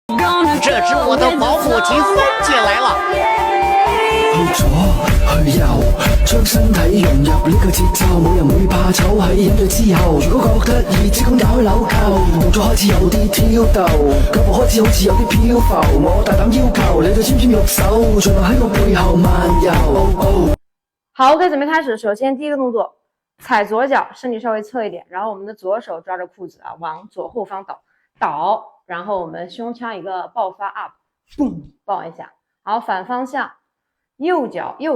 这只我的保护级三姐来了。去左去右，將身體融入呢個節奏，冇人會怕醜喺影對之後。如果覺得熱，即管打開紐扣，動作開始有啲挑逗，腳步開始好似有啲漂浮。我大膽要求你對纖纖玉手，盡量喺我背後漫遊。好 ，OK， 準備開始。首先第一個動作，踩左腳，身體稍微側一點，然後我們的左手抓着褲子啊，往左後方倒，然後我們胸腔一個爆發 up， boom， 爆一下。好，反方向，右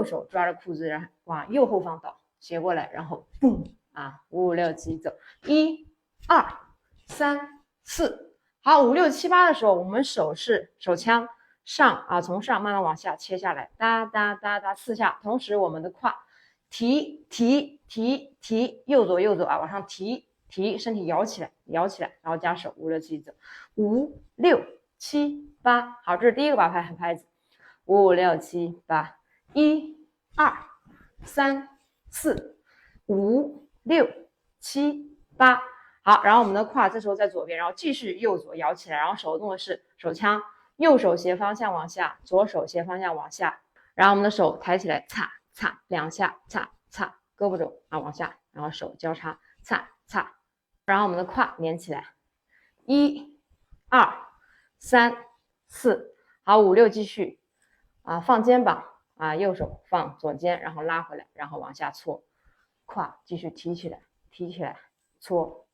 手抓着褲子，然後往右後方倒，斜過來，然後 boom 啊，5、6、7走，1、2、3、4。好，5、6、7、8的時候，我們手槍上啊，從上慢慢往下切下來，哒哒哒哒4下，同時我們的胯提，右左啊，往上提，身體搖起來，然後加手5、6、7走，5、6、7、8。好，這是第一個八拍子，5、6、7、8。1、2、3、4、5、6、7、8。好，然後我們的胯這時候在左邊，然後繼續右左搖起來，然後手的動作是手槍，右手斜方向往下，左手斜方向往下，然後我們的手抬起來，擦擦2下，擦擦，胳膊肘啊往下，然後手交叉，擦擦，然後我們的胯連起來，1、2、3、4。好，5、6繼續啊，放肩膀啊，右手放左肩，然後拉回來，然後往下搓，胯繼續提起來，搓。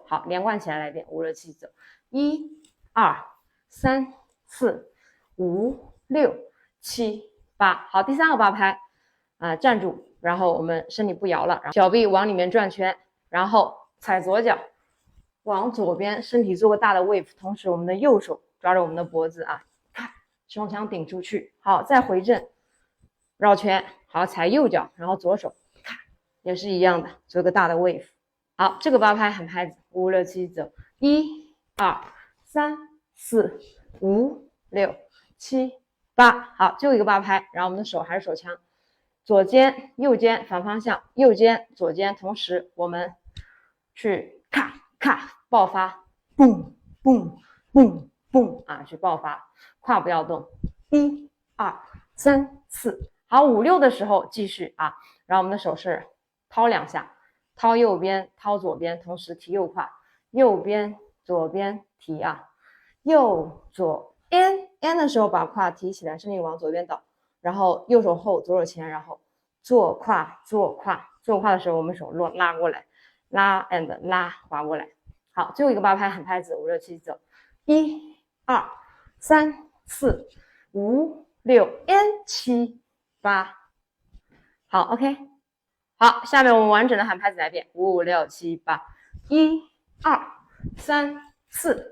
好，連貫起來來一遍，5、6、7走，1、2、3、4、5、6、7、8。好，第三個八拍啊，站住，然後我們身體不搖了，腳臂往裡面轉圈，然後踩左腳往左邊，身體做個大的 wave， 同時我們的右手抓着我們的脖子啊，胸腔頂出去。好，再回正，繞圈。好，踩右腳，然後左手也是一樣的，做個大的 wave。好，這個八拍很拍子，5、6、7走，1、2、3、4、5、6、7、8。好，最後一個八拍，然後我們的手還是手槍，左肩右肩反方向，右肩左肩，同時我們去咔爆發，嘣啊，去爆發，胯不要動，1、2、3、4。好，5、6的時候繼續啊，然後我們的手是掏2下。掏右邊，掏左邊，同時提右胯，右邊左邊提啊，右左 N 的時候把胯提起來，身體往左邊倒，然後右手後，左手前，然後坐胯的時候，我們手拉過來，拉滑過來。好，最後一個八拍很拍子，5、6、7走，1、2、3、4、5、6 N 7、8。好 ，OK。好，下面我們完整的喊拍子來一遍，5、6、7、8，1、2、3、4、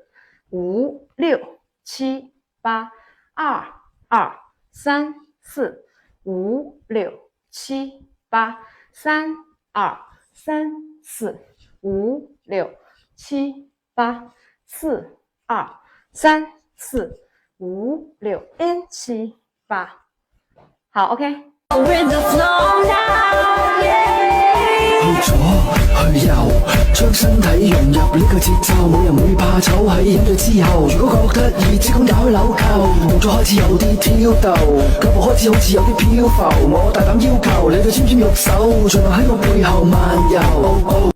5、6、7、8，2、2、3、4、5、6、7、8，3、2、3、4、5、6、7、8，4、2、3、4、5、6 N 7、8。好 ，OK。去左去右，將身體融入呢個節奏，冇人會怕醜喺影對之後。如果覺得熱，即管打開紐扣，動作開始有啲挑逗，腳步開始好似有啲漂浮。我大膽要求你對纖纖玉手，盡量喺我背後漫遊。